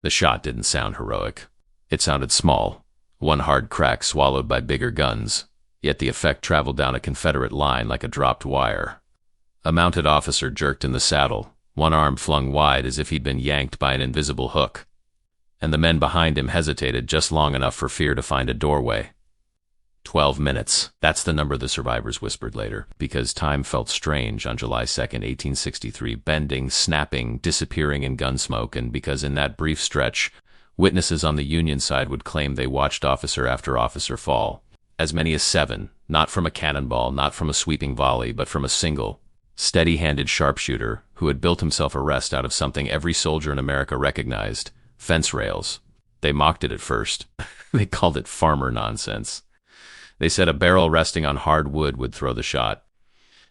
The shot didn't sound heroic. It sounded small, one hard crack swallowed by bigger guns, yet the effect traveled down a Confederate line like a dropped wire. A mounted officer jerked in the saddle, one arm flung wide as if he'd been yanked by an invisible hook, and the men behind him hesitated just long enough for fear to find a doorway. 12 minutes. That's the number the survivors whispered later, because time felt strange on July 2nd, 1863, bending, snapping, disappearing in gunsmoke, and because in that brief stretch, witnesses on the Union side would claim they watched officer after officer fall. As many as 7, not from a cannonball, not from a sweeping volley, but from a single, steady-handed sharpshooter who had built himself a rest out of something every soldier in America recognized: fence rails. They mocked it at first. They called it farmer nonsense. They said a barrel resting on hard wood would throw the shot.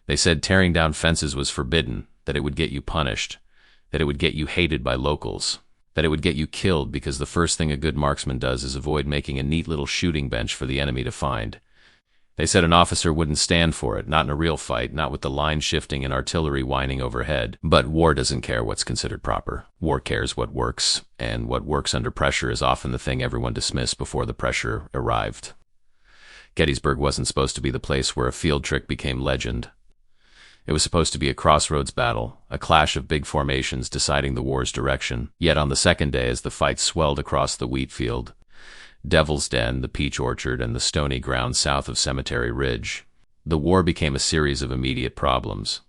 They said tearing down fences was forbidden, that it would get you punished, that it would get you hated by locals, that it would get you killed because the first thing a good marksman does is avoid making a neat little shooting bench for the enemy to find. They said an officer wouldn't stand for it, not in a real fight, not with the line shifting and artillery whining overhead. But war doesn't care what's considered proper. War cares what works, and what works under pressure is often the thing everyone dismissed before the pressure arrived. Gettysburg wasn't supposed to be the place where a field trick became legend. It was supposed to be a crossroads battle, a clash of big formations deciding the war's direction. Yet on the second day, as the fight swelled across the wheat field, Devil's Den, the peach orchard, and the stony ground south of Cemetery Ridge, the war became a series of immediate problems.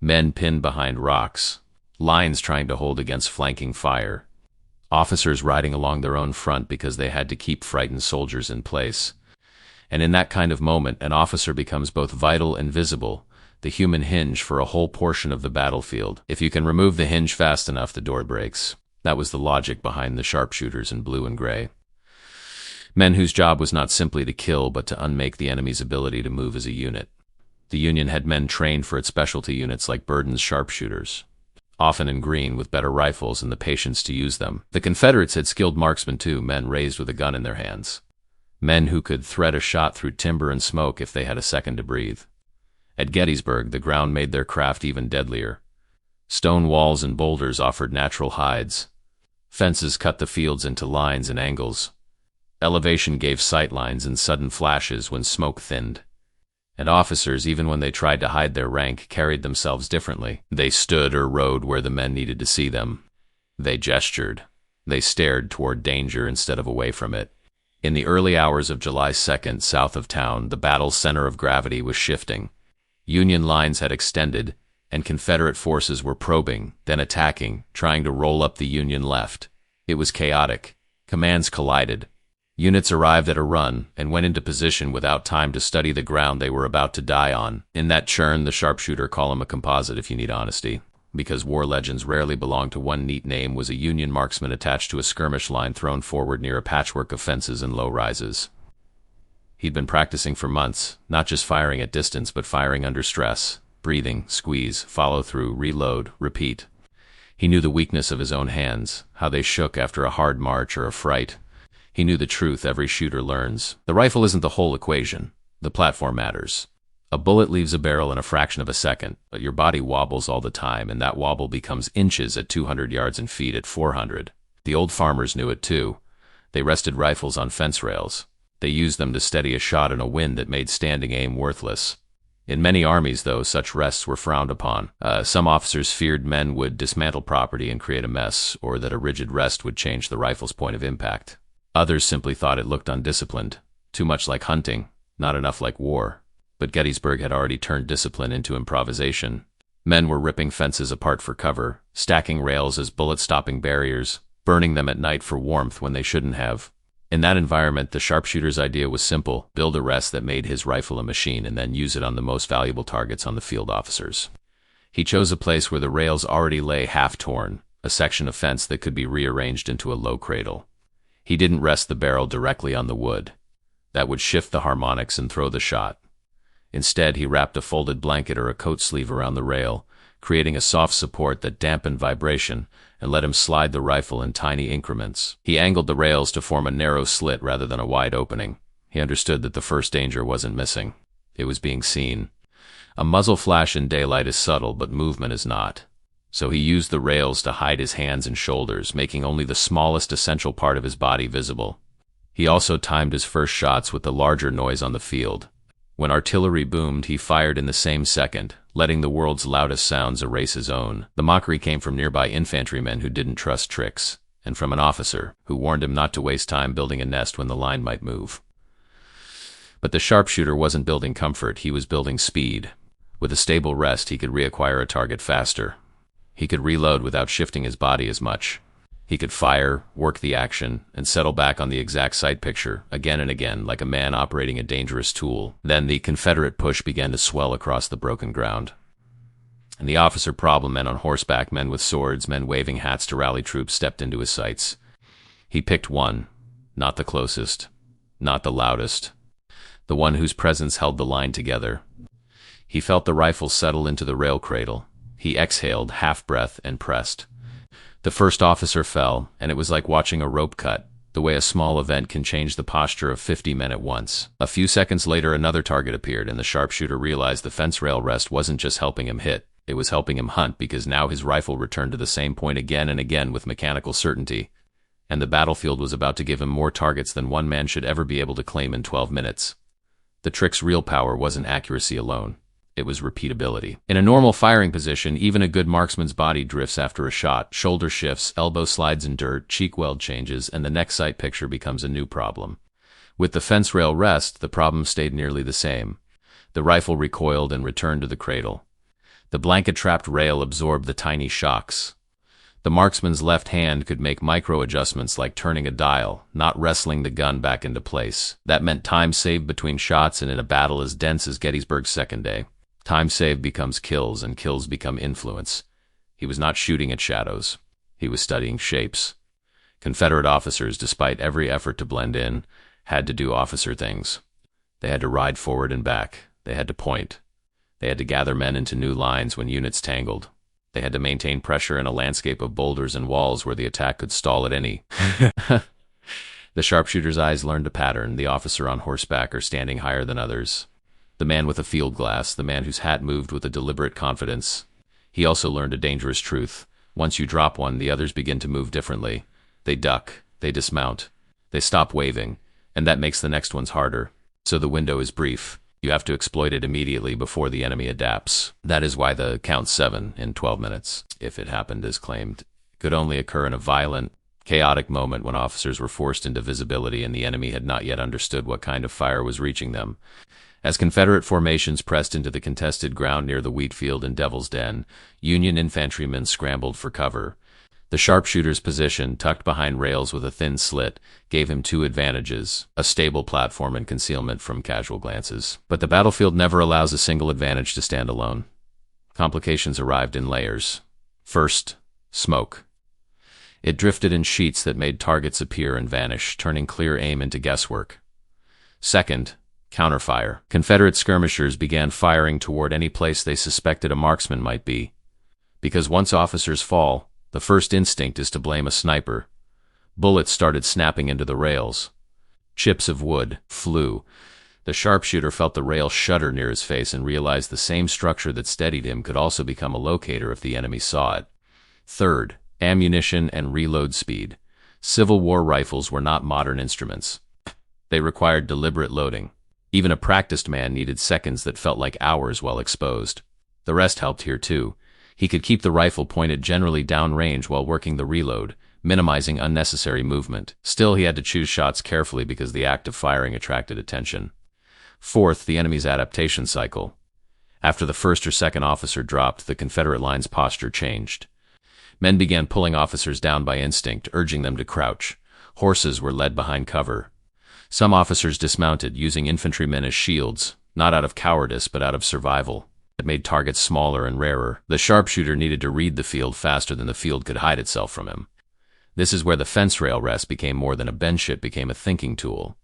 Men pinned behind rocks, lines trying to hold against flanking fire, officers riding along their own front because they had to keep frightened soldiers in place. And in that kind of moment, an officer becomes both vital and visible, the human hinge for a whole portion of the battlefield. If you can remove the hinge fast enough, the door breaks. That was the logic behind the sharpshooters in blue and gray. Men whose job was not simply to kill, but to unmake the enemy's ability to move as a unit. The Union had men trained for its specialty units like Burden's sharpshooters, often in green with better rifles and the patience to use them. The Confederates had skilled marksmen too, men raised with a gun in their hands. Men who could thread a shot through timber and smoke if they had a second to breathe. At Gettysburg, the ground made their craft even deadlier. Stone walls and boulders offered natural hides. Fences cut the fields into lines and angles. Elevation gave sight lines and sudden flashes when smoke thinned. And officers, even when they tried to hide their rank, carried themselves differently. They stood or rode where the men needed to see them. They gestured. They stared toward danger instead of away from it. In the early hours of July 2nd, south of town, the battle's center of gravity was shifting. Union lines had extended, and Confederate forces were probing, then attacking, trying to roll up the Union left. It was chaotic. Commands collided. Units arrived at a run and went into position without time to study the ground they were about to die on. In that churn, the sharpshooter, call him a composite if you need honesty, because war legends rarely belong to one neat name, was a Union marksman attached to a skirmish line thrown forward near a patchwork of fences and low rises. He'd been practicing for months, not just firing at distance, but firing under stress, breathing, squeeze, follow through, reload, repeat. He knew the weakness of his own hands, how they shook after a hard march or a fright. He knew the truth every shooter learns. The rifle isn't the whole equation. The platform matters. A bullet leaves a barrel in a fraction of a second, but your body wobbles all the time, and that wobble becomes inches at 200 yards and feet at 400. The old farmers knew it too. They rested rifles on fence rails. They used them to steady a shot in a wind that made standing aim worthless. In many armies, though, such rests were frowned upon. Some officers feared men would dismantle property and create a mess, or that a rigid rest would change the rifle's point of impact. Others simply thought it looked undisciplined, too much like hunting, not enough like war. But Gettysburg had already turned discipline into improvisation. Men were ripping fences apart for cover, stacking rails as bullet-stopping barriers, burning them at night for warmth when they shouldn't have. In that environment, the sharpshooter's idea was simple: build a rest that made his rifle a machine and then use it on the most valuable targets on the field officers. He chose a place where the rails already lay half-torn, a section of fence that could be rearranged into a low cradle. He didn't rest the barrel directly on the wood. That would shift the harmonics and throw the shot. Instead, he wrapped a folded blanket or a coat sleeve around the rail, creating a soft support that dampened vibration and let him slide the rifle in tiny increments. He angled the rails to form a narrow slit rather than a wide opening. He understood that the first danger wasn't missing. It was being seen. A muzzle flash in daylight is subtle, but movement is not. so he used the rails to hide his hands and shoulders, making only the smallest essential part of his body visible. He also timed his first shots with the larger noise on the field. When artillery boomed, he fired in the same second, letting the world's loudest sounds erase his own. The mockery came from nearby infantrymen who didn't trust tricks, and from an officer who warned him not to waste time building a nest when the line might move. But the sharpshooter wasn't building comfort, he was building speed. With a stable rest, he could reacquire a target faster. He could reload without shifting his body as much. He could fire, work the action, and settle back on the exact sight picture, again and again, like a man operating a dangerous tool. Then the Confederate push began to swell across the broken ground. And the officer problem, men on horseback, men with swords, men waving hats to rally troops, stepped into his sights. He picked one, not the closest, not the loudest, the one whose presence held the line together. He felt the rifle settle into the rail cradle. He exhaled, half-breath, and pressed. The first officer fell, and it was like watching a rope cut, the way a small event can change the posture of 50 men at once. A few seconds later, another target appeared, and the sharpshooter realized the fence rail rest wasn't just helping him hit, it was helping him hunt, because now his rifle returned to the same point again and again with mechanical certainty, and the battlefield was about to give him more targets than one man should ever be able to claim in 12 minutes. The trick's real power wasn't accuracy alone. It was repeatability. In a normal firing position, even a good marksman's body drifts after a shot, shoulder shifts, elbow slides in dirt, cheek weld changes, and the next sight picture becomes a new problem. With the fence rail rest, the problem stayed nearly the same. The rifle recoiled and returned to the cradle. The blanket-trapped rail absorbed the tiny shocks. The marksman's left hand could make micro-adjustments like turning a dial, not wrestling the gun back into place. That meant time saved between shots, and in a battle as dense as Gettysburg's second day, time saved becomes kills, and kills become influence. He was not shooting at shadows. He was studying shapes. Confederate officers, despite every effort to blend in, had to do officer things. They had to ride forward and back. They had to point. They had to gather men into new lines when units tangled. They had to maintain pressure in a landscape of boulders and walls where the attack could stall at any. The sharpshooter's eyes learned a pattern. The officer on horseback are standing higher than others. The man with a field glass, the man whose hat moved with a deliberate confidence. He also learned a dangerous truth. Once you drop one, the others begin to move differently. They duck, they dismount, they stop waving, and that makes the next ones harder. So the window is brief. You have to exploit it immediately before the enemy adapts. That is why the count 7 in 12 minutes, if it happened as claimed, could only occur in a violent, chaotic moment when officers were forced into visibility and the enemy had not yet understood what kind of fire was reaching them. As Confederate formations pressed into the contested ground near the wheat field in Devil's Den, Union infantrymen scrambled for cover. The sharpshooter's position, tucked behind rails with a thin slit, gave him two advantages: a stable platform and concealment from casual glances. But the battlefield never allows a single advantage to stand alone. Complications arrived in layers. First, smoke. It drifted in sheets that made targets appear and vanish, turning clear aim into guesswork. Second, counterfire. Confederate skirmishers began firing toward any place they suspected a marksman might be. Because once officers fall, the first instinct is to blame a sniper. Bullets started snapping into the rails. Chips of wood flew. The sharpshooter felt the rail shudder near his face and realized the same structure that steadied him could also become a locator if the enemy saw it. Third, ammunition and reload speed. Civil War rifles were not modern instruments. They required deliberate loading. Even a practiced man needed seconds that felt like hours while exposed. The rest helped here too. He could keep the rifle pointed generally downrange while working the reload, minimizing unnecessary movement. Still, he had to choose shots carefully because the act of firing attracted attention. Fourth, the enemy's adaptation cycle. After the first or second officer dropped, the Confederate line's posture changed. Men began pulling officers down by instinct, urging them to crouch. Horses were led behind cover. Some officers dismounted, using infantrymen as shields, not out of cowardice but out of survival. It made targets smaller and rarer. The sharpshooter needed to read the field faster than the field could hide itself from him. This is where the fence rail rest became more than a bench, it became a thinking tool.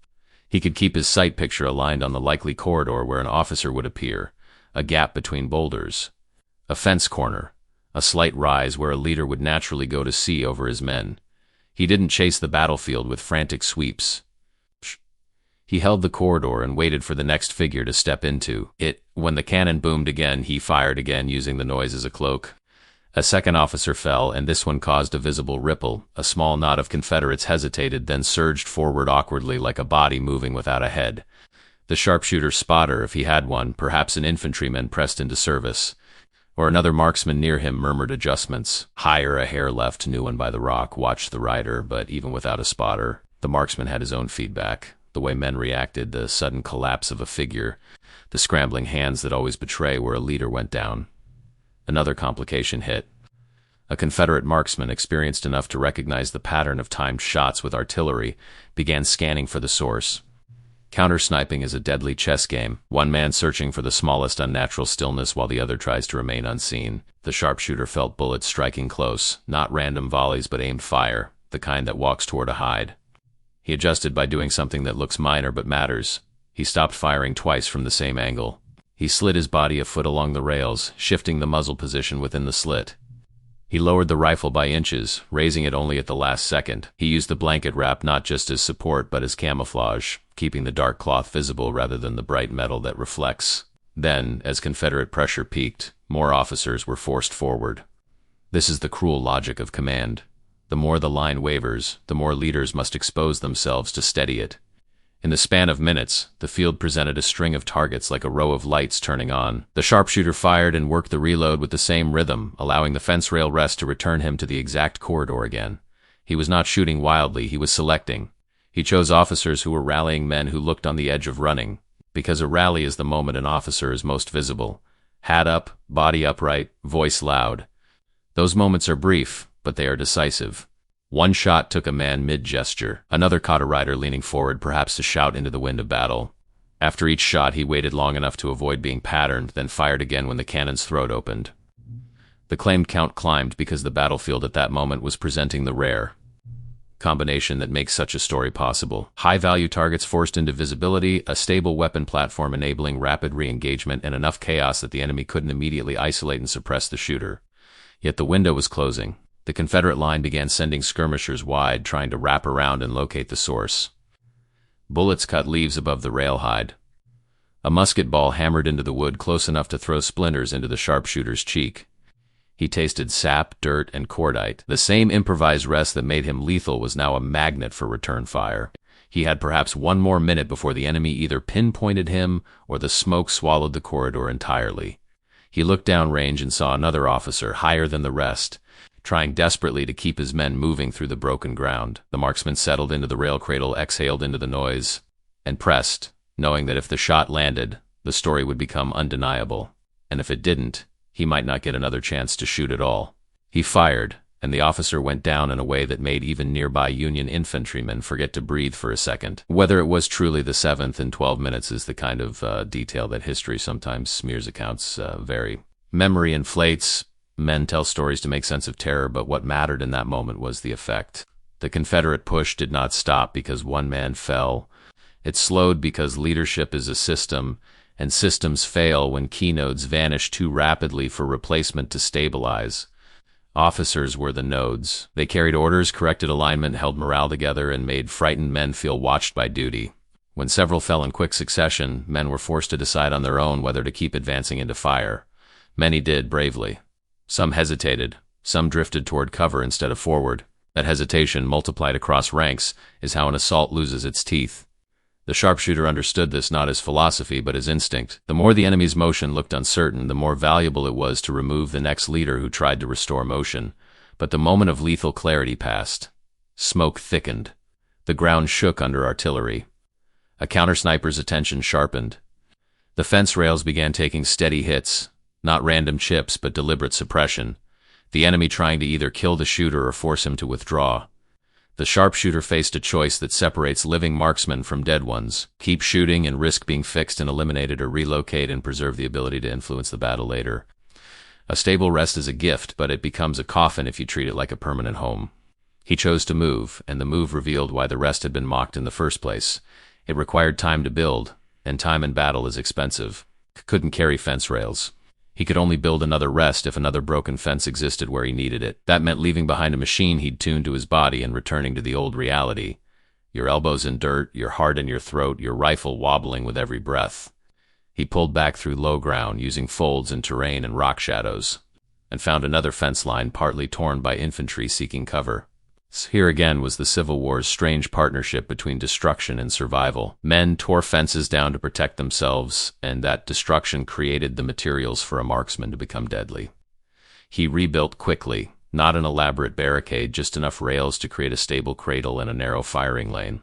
He could keep his sight picture aligned on the likely corridor where an officer would appear, a gap between boulders, a fence corner, a slight rise where a leader would naturally go to see over his men. He didn't chase the battlefield with frantic sweeps. He held the corridor and waited for the next figure to step into it. When the cannon boomed again, he fired again, using the noise as a cloak. A second officer fell, and this one caused a visible ripple. A small knot of Confederates hesitated, then surged forward awkwardly like a body moving without a head. The sharpshooter spotter, if he had one, perhaps an infantryman pressed into service, or another marksman near him, murmured adjustments. Higher, a hair left, new one by the rock, watched the rider, but even without a spotter, the marksman had his own feedback. The way men reacted, the sudden collapse of a figure, the scrambling hands that always betray where a leader went down. Another complication hit. A Confederate marksman, experienced enough to recognize the pattern of timed shots with artillery, began scanning for the source. Counter-sniping is a deadly chess game, one man searching for the smallest unnatural stillness while the other tries to remain unseen. The sharpshooter felt bullets striking close, not random volleys but aimed fire, the kind that walks toward a hide. He adjusted by doing something that looks minor but matters. He stopped firing twice from the same angle. He slid his body a foot along the rails, shifting the muzzle position within the slit. He lowered the rifle by inches, raising it only at the last second. He used the blanket wrap not just as support but as camouflage, keeping the dark cloth visible rather than the bright metal that reflects. Then, as Confederate pressure peaked, more officers were forced forward. This is the cruel logic of command. The more the line wavers, the more leaders must expose themselves to steady it. In the span of minutes, the field presented a string of targets like a row of lights turning on. The sharpshooter fired and worked the reload with the same rhythm, allowing the fence rail rest to return him to the exact corridor again. He was not shooting wildly, he was selecting. He chose officers who were rallying men who looked on the edge of running, because a rally is the moment an officer is most visible. Hat up, body upright, voice loud. Those moments are brief, but they are decisive. One shot took a man mid-gesture. Another caught a rider leaning forward, perhaps to shout into the wind of battle. After each shot, he waited long enough to avoid being patterned, then fired again when the cannon's throat opened. The claimed count climbed because the battlefield at that moment was presenting the rare combination that makes such a story possible. High-value targets forced into visibility, a stable weapon platform enabling rapid re-engagement, and enough chaos that the enemy couldn't immediately isolate and suppress the shooter. Yet the window was closing. The Confederate line began sending skirmishers wide, trying to wrap around and locate the source. Bullets cut leaves above the railhide. A musket ball hammered into the wood close enough to throw splinters into the sharpshooter's cheek. He tasted sap, dirt, and cordite. The same improvised rest that made him lethal was now a magnet for return fire. He had perhaps one more minute before the enemy either pinpointed him or the smoke swallowed the corridor entirely. He looked downrange and saw another officer, higher than the rest, trying desperately to keep his men moving through the broken ground. The marksman settled into the rail cradle, exhaled into the noise, and pressed, knowing that if the shot landed, the story would become undeniable, and if it didn't, he might not get another chance to shoot at all. He fired, and the officer went down in a way that made even nearby Union infantrymen forget to breathe for a second. Whether it was truly the 7th in 12 minutes is the kind of detail that history sometimes smears accounts vary. Memory inflates. Men tell stories to make sense of terror, but what mattered in that moment was the effect. The Confederate push did not stop because one man fell. It slowed because leadership is a system, and systems fail when keynotes vanish too rapidly for replacement to stabilize. Officers were the nodes. They carried orders, corrected alignment, held morale together, and made frightened men feel watched by duty. When several fell in quick succession, men were forced to decide on their own whether to keep advancing into fire. Many did bravely. Some hesitated. Some drifted toward cover instead of forward. That hesitation, multiplied across ranks, is how an assault loses its teeth. The sharpshooter understood this not as philosophy but as instinct. The more the enemy's motion looked uncertain, the more valuable it was to remove the next leader who tried to restore motion. But the moment of lethal clarity passed. Smoke thickened. The ground shook under artillery. A counter-sniper's attention sharpened. The fence rails began taking steady hits, not random chips but deliberate suppression, the enemy trying to either kill the shooter or force him to withdraw. The sharpshooter faced a choice that separates living marksmen from dead ones. Keep shooting and risk being fixed and eliminated, or relocate and preserve the ability to influence the battle later. A stable rest is a gift, but it becomes a coffin if you treat it like a permanent home. He chose to move, and the move revealed why the rest had been mocked in the first place. It required time to build, and time in battle is expensive. Couldn't carry fence rails. He could only build another rest if another broken fence existed where he needed it. That meant leaving behind a machine he'd tuned to his body and returning to the old reality. Your elbows in dirt, your heart in your throat, your rifle wobbling with every breath. He pulled back through low ground, using folds in terrain and rock shadows. and found another fence line partly torn by infantry seeking cover. Here again was the Civil War's strange partnership between destruction and survival. Men tore fences down to protect themselves, and that destruction created the materials for a marksman to become deadly. He rebuilt quickly, not an elaborate barricade, just enough rails to create a stable cradle and a narrow firing lane.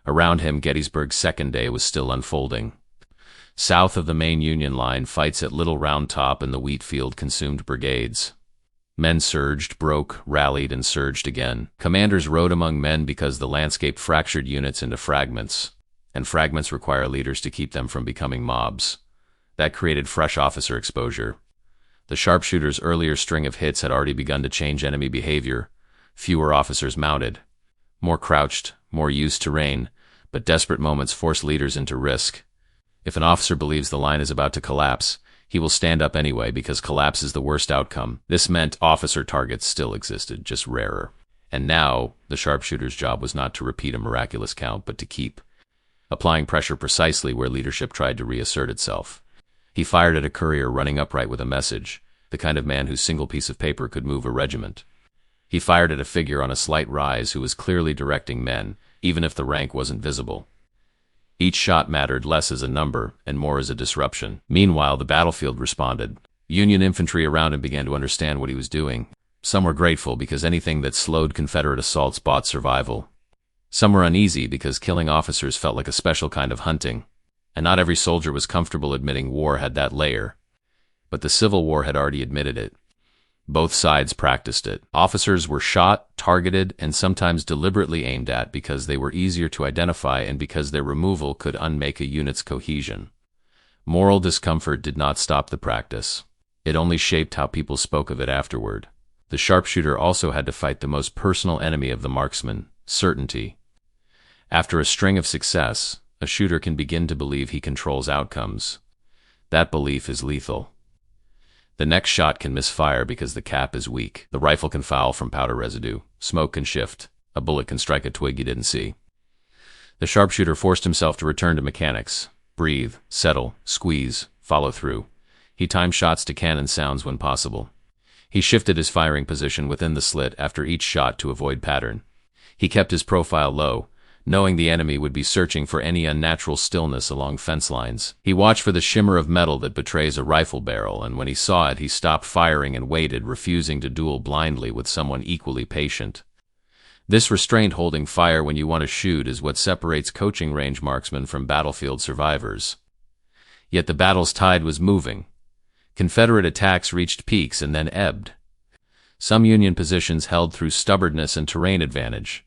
Around him, Gettysburg's second day was still unfolding. South of the main Union line, fights at Little Round Top and the wheat field consumed brigades. Men surged, broke, rallied, and surged again. Commanders rode among men because the landscape fractured units into fragments, and fragments require leaders to keep them from becoming mobs. That created fresh officer exposure. The sharpshooters' earlier string of hits had already begun to change enemy behavior. Fewer officers mounted. More crouched, more used terrain, but desperate moments force leaders into risk. If an officer believes the line is about to collapse, he will stand up anyway because collapse is the worst outcome. This meant officer targets still existed, just rarer. And now, the sharpshooter's job was not to repeat a miraculous count, but to keep applying pressure precisely where leadership tried to reassert itself. He fired at a courier running upright with a message, the kind of man whose single piece of paper could move a regiment. He fired at a figure on a slight rise who was clearly directing men, even if the rank wasn't visible. Each shot mattered less as a number and more as a disruption. Meanwhile, the battlefield responded. Union infantry around him began to understand what he was doing. Some were grateful because anything that slowed Confederate assaults bought survival. Some were uneasy because killing officers felt like a special kind of hunting. And not every soldier was comfortable admitting war had that layer. But the Civil War had already admitted it. Both sides practiced it. Officers were shot, targeted, and sometimes deliberately aimed at because they were easier to identify and because their removal could unmake a unit's cohesion. Moral discomfort did not stop the practice. It only shaped how people spoke of it afterward. The sharpshooter also had to fight the most personal enemy of the marksman, certainty. After a string of success, a shooter can begin to believe he controls outcomes. That belief is lethal. The next shot can misfire because the cap is weak. The rifle can foul from powder residue. Smoke can shift. A bullet can strike a twig you didn't see. The sharpshooter forced himself to return to mechanics. Breathe, settle, squeeze, follow through. He timed shots to cannon sounds when possible. He shifted his firing position within the slit after each shot to avoid pattern. He kept his profile low, knowing the enemy would be searching for any unnatural stillness along fence lines. He watched for the shimmer of metal that betrays a rifle barrel, and when he saw it, he stopped firing and waited, refusing to duel blindly with someone equally patient. This restraint holding fire when you want to shoot is what separates coaching range marksmen from battlefield survivors. Yet the battle's tide was moving. Confederate attacks reached peaks and then ebbed. Some Union positions held through stubbornness and terrain advantage.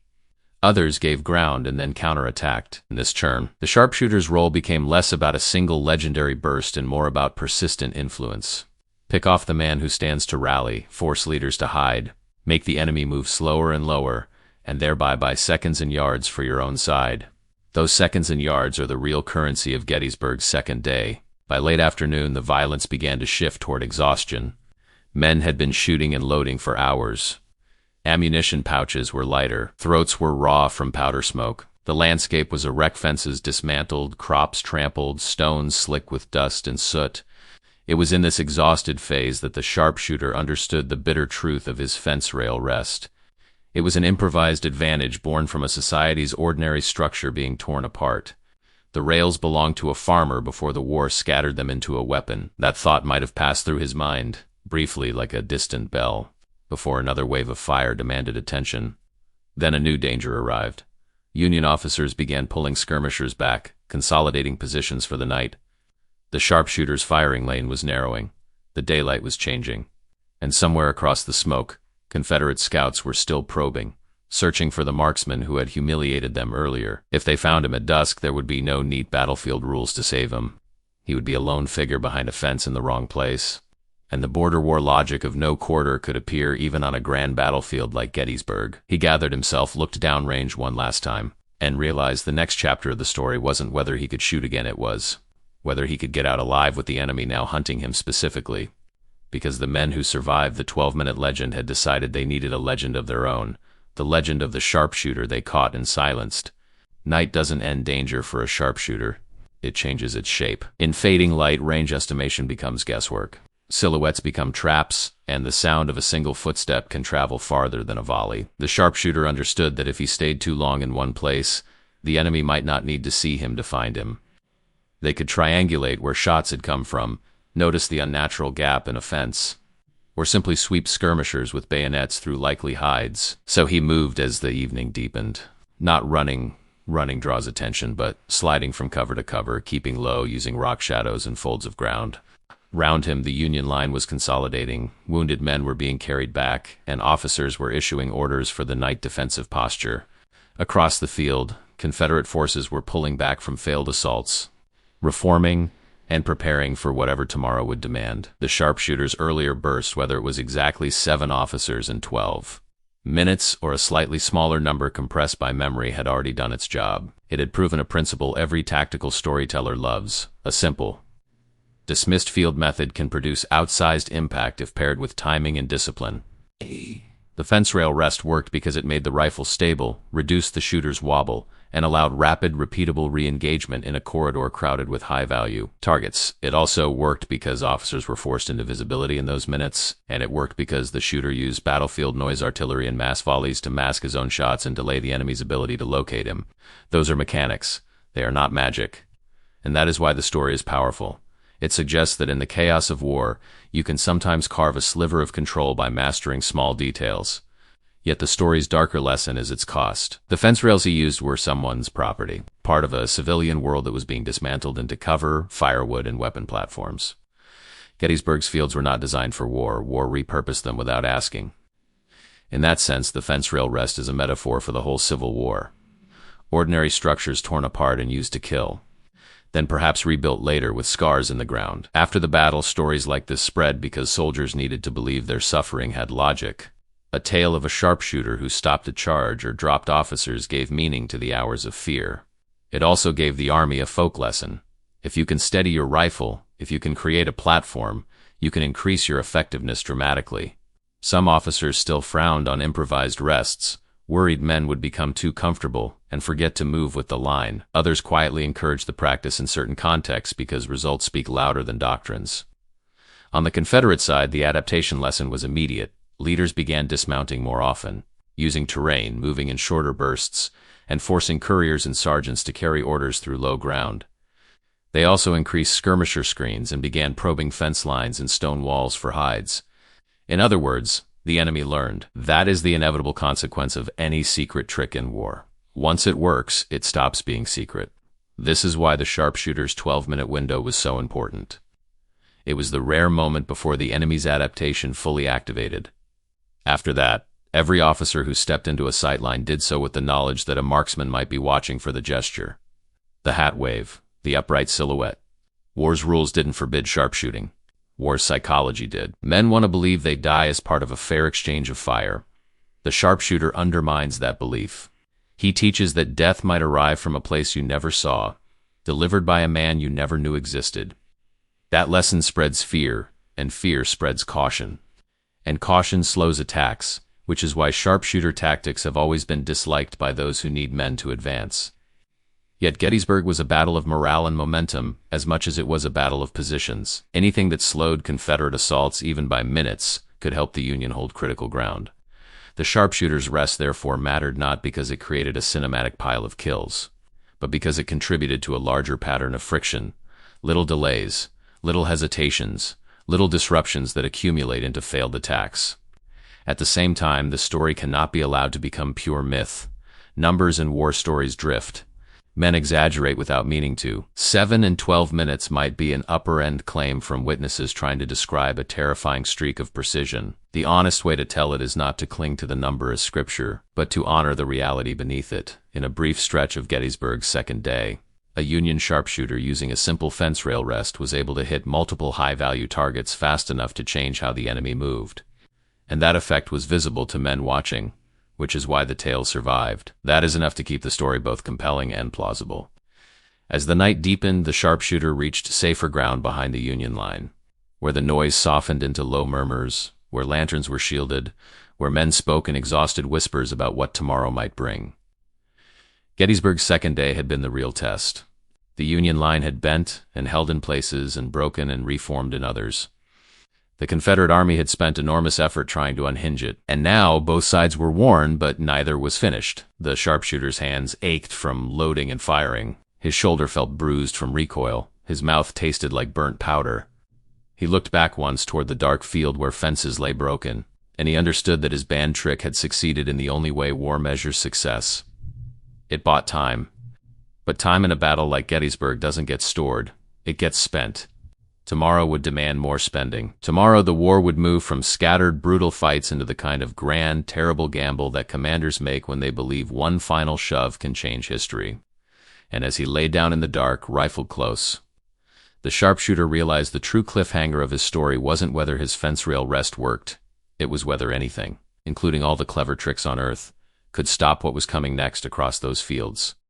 Others gave ground and then counterattacked. In this churn, the sharpshooter's role became less about a single legendary burst and more about persistent influence. Pick off the man who stands to rally, force leaders to hide, make the enemy move slower and lower, and thereby buy seconds and yards for your own side. Those seconds and yards are the real currency of Gettysburg's second day. By late afternoon, the violence began to shift toward exhaustion. Men had been shooting and loading for hours. Ammunition pouches were lighter, throats were raw from powder smoke. The landscape was a wreck, fences dismantled, crops trampled, stones slick with dust and soot. It was in this exhausted phase that the sharpshooter understood the bitter truth of his fence rail rest. It was an improvised advantage born from a society's ordinary structure being torn apart. The rails belonged to a farmer before the war scattered them into a weapon. That thought might have passed through his mind, briefly like a distant bell, before another wave of fire demanded attention. Then a new danger arrived. Union officers began pulling skirmishers back, consolidating positions for the night. The sharpshooter's firing lane was narrowing. The daylight was changing. And somewhere across the smoke, Confederate scouts were still probing, searching for the marksman who had humiliated them earlier. If they found him at dusk, there would be no neat battlefield rules to save him. He would be a lone figure behind a fence in the wrong place. And the border war logic of no quarter could appear even on a grand battlefield like Gettysburg. He gathered himself, looked downrange one last time, and realized the next chapter of the story wasn't whether he could shoot again, it was whether he could get out alive with the enemy now hunting him specifically. Because the men who survived the 12-minute legend had decided they needed a legend of their own, the legend of the sharpshooter they caught and silenced. Night doesn't end danger for a sharpshooter. It changes its shape. In fading light, range estimation becomes guesswork. Silhouettes become traps, and the sound of a single footstep can travel farther than a volley. The sharpshooter understood that if he stayed too long in one place, the enemy might not need to see him to find him. They could triangulate where shots had come from, notice the unnatural gap in a fence, or simply sweep skirmishers with bayonets through likely hides. So he moved as the evening deepened. Not running draws attention, but sliding from cover to cover, keeping low using rock shadows and folds of ground. Round him, the Union line was consolidating, wounded men were being carried back, and officers were issuing orders for the night defensive posture. Across the field, Confederate forces were pulling back from failed assaults, reforming, and preparing for whatever tomorrow would demand. The sharpshooters' earlier burst, whether it was exactly 7 officers in 12 minutes or a slightly smaller number compressed by memory, had already done its job. It had proven a principle every tactical storyteller loves: a simple, dismissed field method can produce outsized impact if paired with timing and discipline. The fence rail rest worked because it made the rifle stable, reduced the shooter's wobble, and allowed rapid, repeatable re-engagement in a corridor crowded with high-value targets. It also worked because officers were forced into visibility in those minutes, and it worked because the shooter used battlefield noise artillery and mass volleys to mask his own shots and delay the enemy's ability to locate him. Those are mechanics. They are not magic. And that is why the story is powerful. It suggests that in the chaos of war, you can sometimes carve a sliver of control by mastering small details. Yet the story's darker lesson is its cost. The fence rails he used were someone's property, part of a civilian world that was being dismantled into cover, firewood, and weapon platforms. Gettysburg's fields were not designed for war. War repurposed them without asking. In that sense, the fence rail rest is a metaphor for the whole Civil War. Ordinary structures torn apart and used to kill, then perhaps rebuilt later with scars in the ground. After the battle, stories like this spread because soldiers needed to believe their suffering had logic. A tale of a sharpshooter who stopped a charge or dropped officers gave meaning to the hours of fear. It also gave the army a folk lesson. If you can steady your rifle, if you can create a platform, you can increase your effectiveness dramatically. Some officers still frowned on improvised rests, worried men would become too comfortable and forget to move with the line. Others quietly encouraged the practice in certain contexts because results speak louder than doctrines. On the Confederate side, the adaptation lesson was immediate. Leaders began dismounting more often, using terrain, moving in shorter bursts, and forcing couriers and sergeants to carry orders through low ground. They also increased skirmisher screens and began probing fence lines and stone walls for hides. In other words, the enemy learned. That is the inevitable consequence of any secret trick in war. Once it works, it stops being secret. This is why the sharpshooter's 12-minute window was so important. It was the rare moment before the enemy's adaptation fully activated. After that, every officer who stepped into a sight line did so with the knowledge that a marksman might be watching for the gesture. The hat wave, the upright silhouette. War's rules didn't forbid sharpshooting. War's psychology did. Men want to believe they die as part of a fair exchange of fire. The sharpshooter undermines that belief. He teaches that death might arrive from a place you never saw, delivered by a man you never knew existed. That lesson spreads fear, and fear spreads caution. And caution slows attacks, which is why sharpshooter tactics have always been disliked by those who need men to advance. Yet Gettysburg was a battle of morale and momentum, as much as it was a battle of positions. Anything that slowed Confederate assaults even by minutes could help the Union hold critical ground. The sharpshooter's rest therefore mattered not because it created a cinematic pile of kills, but because it contributed to a larger pattern of friction, little delays, little hesitations, little disruptions that accumulate into failed attacks. At the same time, the story cannot be allowed to become pure myth. Numbers in war stories drift. Men exaggerate without meaning to. 7 and 12 minutes might be an upper-end claim from witnesses trying to describe a terrifying streak of precision. The honest way to tell it is not to cling to the number as scripture, but to honor the reality beneath it. In a brief stretch of Gettysburg's second day, a Union sharpshooter using a simple fence rail rest was able to hit multiple high-value targets fast enough to change how the enemy moved. And that effect was visible to men watching, which is why the tale survived. That is enough to keep the story both compelling and plausible. As the night deepened, the sharpshooter reached safer ground behind the Union line, where the noise softened into low murmurs, where lanterns were shielded, where men spoke in exhausted whispers about what tomorrow might bring. Gettysburg's second day had been the real test. The Union line had bent and held in places and broken and reformed in others. The Confederate Army had spent enormous effort trying to unhinge it, and now both sides were worn, but neither was finished. The sharpshooter's hands ached from loading and firing. His shoulder felt bruised from recoil. His mouth tasted like burnt powder. He looked back once toward the dark field where fences lay broken, and he understood that his band trick had succeeded in the only way war measures success. It bought time. But time in a battle like Gettysburg doesn't get stored. It gets spent. Tomorrow would demand more spending. Tomorrow the war would move from scattered, brutal fights into the kind of grand, terrible gamble that commanders make when they believe one final shove can change history. And as he lay down in the dark, rifled close, the sharpshooter realized the true cliffhanger of his story wasn't whether his fence rail rest worked. It was whether anything, including all the clever tricks on earth, could stop what was coming next across those fields.